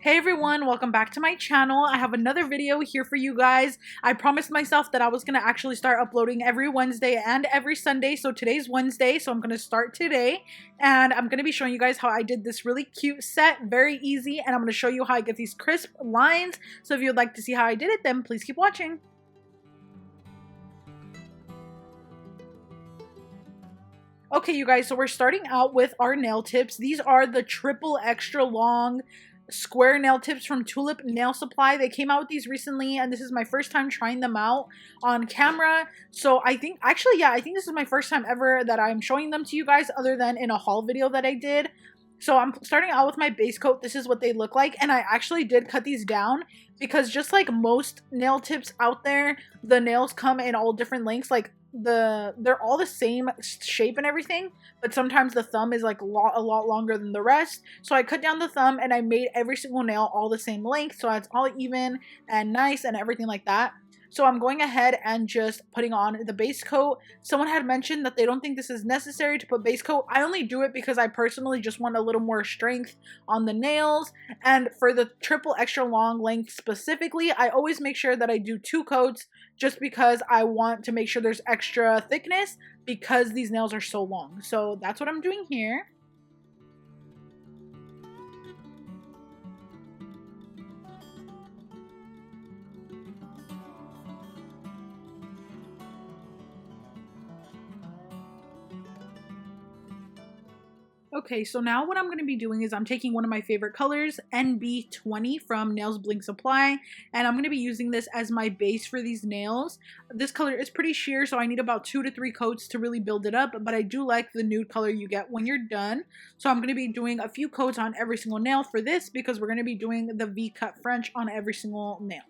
Hey everyone, welcome back to my channel. I have another video here for you guys. I promised myself that I was going to actually start uploading every Wednesday and every Sunday. So today's Wednesday, so I'm going to start today. And I'm going to be showing you guys how I did this really cute set, very easy. And I'm going to show you how I get these crisp lines. So if you'd like to see how I did it, then please keep watching. Okay, you guys, so we're starting out with our nail tips. These are the triple extra long square nail tips from Tulip Nail Supply. They came out with these recently, and this is my first time trying them out on camera. So I think, actually, yeah, I think this is my first time ever that I'm showing them to you guys other than in a haul video that I did. So I'm starting out with my base coat. This is what they look like, and I actually did cut these down because just like most nail tips out there, the nails come in all different lengths. Like they're all the same shape and everything, but sometimes the thumb is like a lot longer than the rest. So I cut down the thumb and I made every single nail all the same length, so it's all even and nice and everything like that. So I'm going ahead and just putting on the base coat. Someone had mentioned that they don't think this is necessary to put base coat. I only do it because I personally just want a little more strength on the nails. And for the triple extra long length specifically, I always make sure that I do 2 coats just because I want to make sure there's extra thickness because these nails are so long. So that's what I'm doing here. Okay, so now what I'm going to be doing is I'm taking one of my favorite colors, NB20 from Nails Blink Supply, and I'm going to be using this as my base for these nails. This color is pretty sheer, so I need about 2 to 3 coats to really build it up, but I do like the nude color you get when you're done. So I'm going to be doing a few coats on every single nail for this because we're going to be doing the V-cut French on every single nail.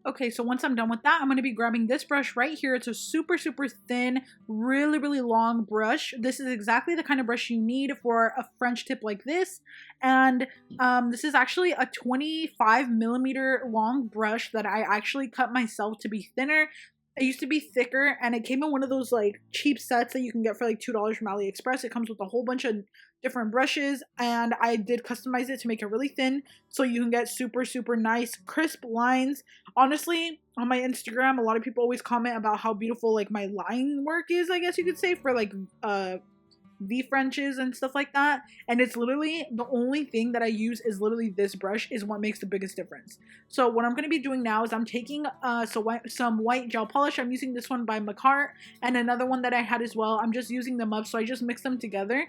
Okay, so once I'm done with that, I'm going to be grabbing this brush right here. It's a super thin, really long brush. This is exactly the kind of brush you need for a French tip like this. And this is actually a 25mm long brush that I actually cut myself to be thinner. It used to be thicker, and it came in one of those like cheap sets that you can get for like $2 from AliExpress. It comes with a whole bunch of different brushes, and I did customize it to make it really thin so you can get super nice crisp lines. Honestly, on my Instagram, a lot of people always comment about how beautiful like my line work is, I guess you could say, for like VFrenches and stuff like that, and it's literally the only thing that I use is literally this brush is what makes the biggest difference. So what I'm going to be doing now is I'm taking some white gel polish. I'm using this one by Macart and another one that I had as well. I'm just using them up, so I just mix them together.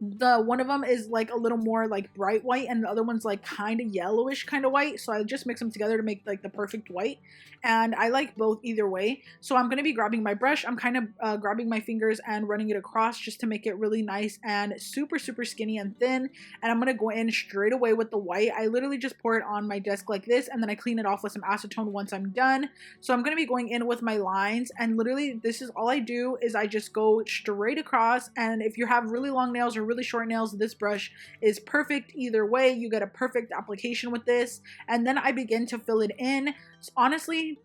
The one of them is like a little more like bright white, and the other one's like kind of yellowish kind of white, so I just mix them together to make like the perfect white, and I like both either way. So I'm going to be grabbing my brush. I'm kind of grabbing my fingers and running it across just to make it really nice and super skinny and thin, and I'm going to go in straight away with the white. I literally just pour it on my desk like this, and then I clean it off with some acetone once I'm done. So I'm going to be going in with my lines, and literally this is all I do is I just go straight across. And if you have really long nails or really short nails, this brush is perfect either way. You get a perfect application with this, and then I begin to fill it in. So honestly,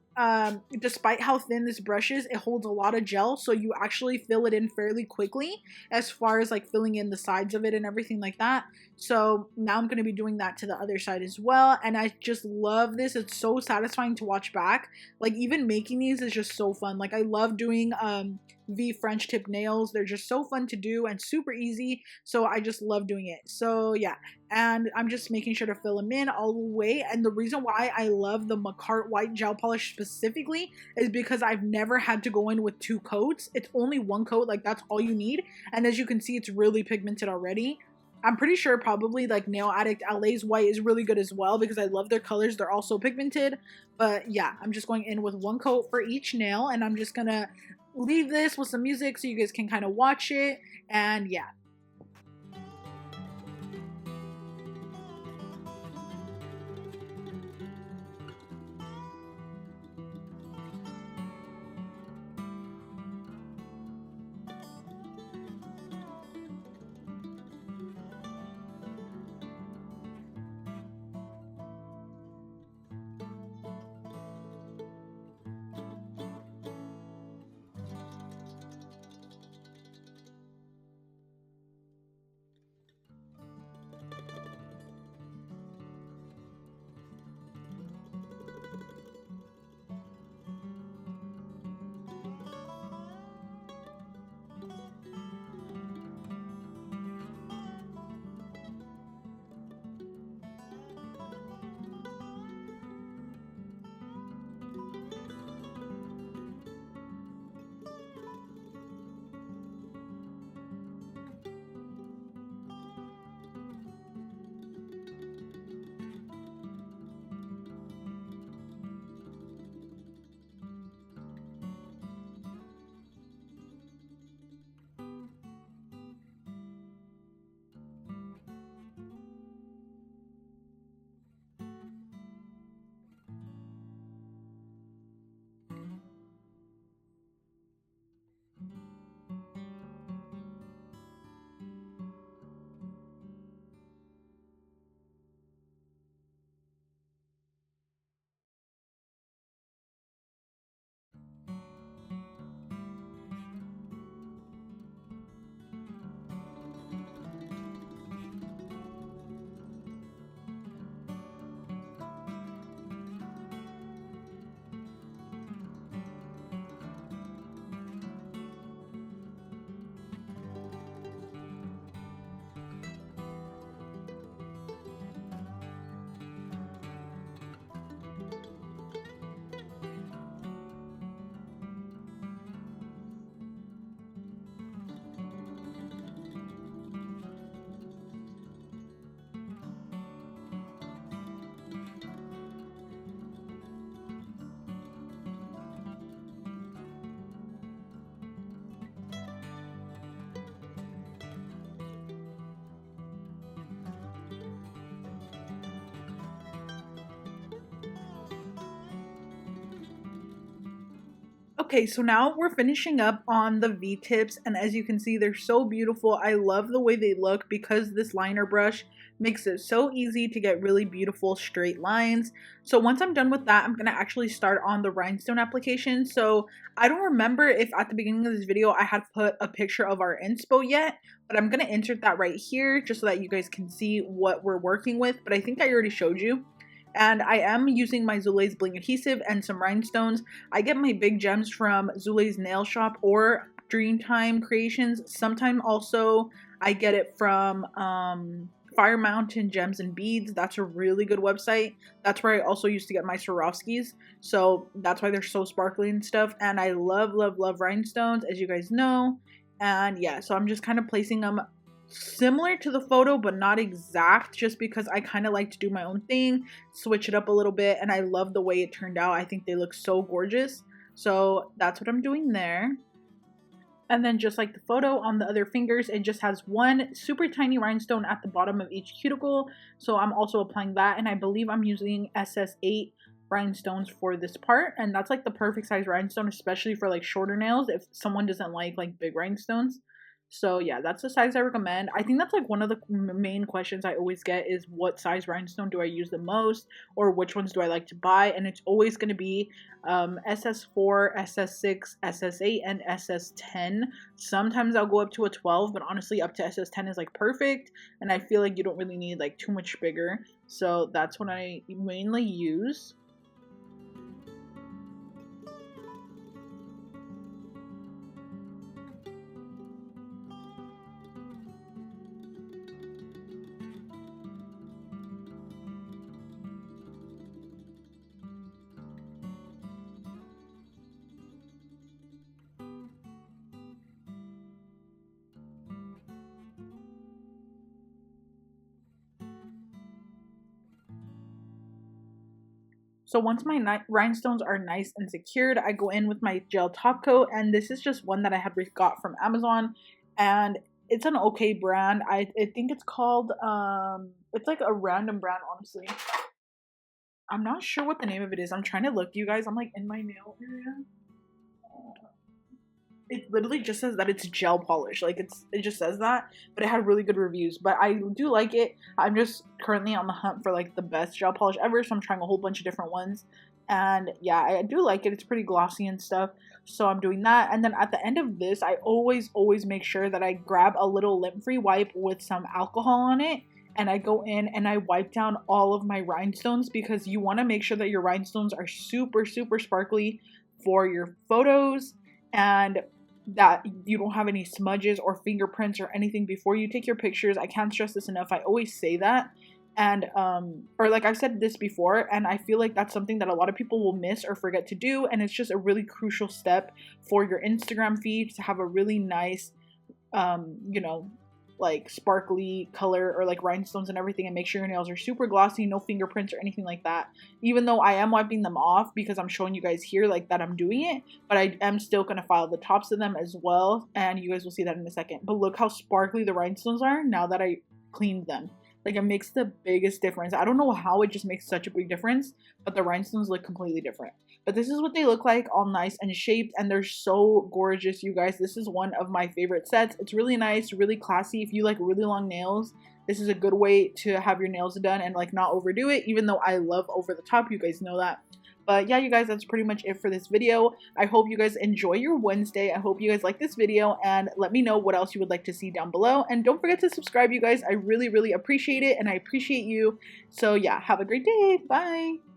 despite how thin this brush is, it holds a lot of gel, so you actually fill it in fairly quickly as far as like filling in the sides of it and everything like that. So now I'm going to be doing that to the other side as well, and I just love this. It's so satisfying to watch back. Like even making these is just so fun. Like I love doing VFrench tip nails. They're just so fun to do and super easy, so I just love doing it. So yeah, and I'm just making sure to fill them in all the way. And the reason why I love the Macart white gel polish specifically is because I've never had to go in with 2 coats. It's only 1 coat, like that's all you need. And as you can see, it's really pigmented already. I'm pretty sure probably like Nail Addict LA's white is really good as well because I love their colors. They're also pigmented. But yeah, I'm just going in with one coat for each nail, and I'm just gonna leave this with some music so you guys can kind of watch it. And yeah. Okay, so now we're finishing up on the V-tips, and as you can see, they're so beautiful. I love the way they look because this liner brush makes it so easy to get really beautiful straight lines. So once I'm done with that, I'm going to actually start on the rhinestone application. So I don't remember if at the beginning of this video I had put a picture of our inspo yet, but I'm going to insert that right here just so that you guys can see what we're working with, but I think I already showed you. And I am using my Zulay's Bling Adhesive and some rhinestones. I get my big gems from Zulay's Nail Shop or Dreamtime Creations. Sometimes also I get it from Fire Mountain Gems and Beads. That's a really good website. That's where I also used to get my Swarovskis. So that's why they're so sparkly and stuff. And I love, love, love rhinestones, as you guys know. And yeah, so I'm just kind of placing them similar to the photo but not exact, just because I kind of like to do my own thing, switch it up a little bit, and I love the way it turned out. I think they look so gorgeous, so that's what I'm doing there. And then just like the photo on the other fingers, it just has one super tiny rhinestone at the bottom of each cuticle, so I'm also applying that, and I believe I'm using SS8 rhinestones for this part, and that's like the perfect size rhinestone, especially for like shorter nails if someone doesn't like big rhinestones. So yeah, that's the size I recommend. I think that's like one of the main questions I always get is what size rhinestone do I use the most, or which ones do I like to buy, and it's always going to be SS4, SS6, SS8, and SS10. Sometimes I'll go up to a 12, but honestly up to SS10 is like perfect, and I feel like you don't really need like too much bigger. So that's what I mainly use. So once my rhinestones are nice and secured, I go in with my gel top coat, and this is just one that I had got from Amazon, and it's an okay brand. I think it's called it's like a random brand, honestly. I'm not sure what the name of it is. I'm trying to look, you guys. I'm like in my nail area. It literally just says that it's gel polish. Like it just says that, but it had really good reviews. But I do like it. I'm just currently on the hunt for like the best gel polish ever, so I'm trying a whole bunch of different ones. And yeah, I do like it. It's pretty glossy and stuff, so I'm doing that. And then at the end of this, I always make sure that I grab a little lint-free wipe with some alcohol on it, and I go in and I wipe down all of my rhinestones, because you want to make sure that your rhinestones are super sparkly for your photos, and that you don't have any smudges or fingerprints or anything before you take your pictures. I can't stress this enough. I always say that. And or like I've said this before, and I feel like that's something that a lot of people will miss or forget to do, and it's just a really crucial step for your Instagram feed to have a really nice you know, like sparkly color, or like rhinestones and everything, and make sure your nails are super glossy, no fingerprints or anything like that. Even though I am wiping them off because I'm showing you guys here like that I'm doing it, but I am still going to file the tops of them as well, and you guys will see that in a second. But look how sparkly the rhinestones are now that I cleaned them. Like, it makes the biggest difference. I don't know how it just makes such a big difference, but the rhinestones look completely different. But this is what they look like, all nice and shaped, and they're so gorgeous, you guys. This is one of my favorite sets. It's really nice, really classy. If you like really long nails, this is a good way to have your nails done and like not overdo it, even though I love over the top, you guys know that. But yeah, you guys, that's pretty much it for this video. I hope you guys enjoy your Wednesday. I hope you guys like this video, and let me know what else you would like to see down below. And don't forget to subscribe, you guys. I really appreciate it, and I appreciate you. So yeah, have a great day. Bye.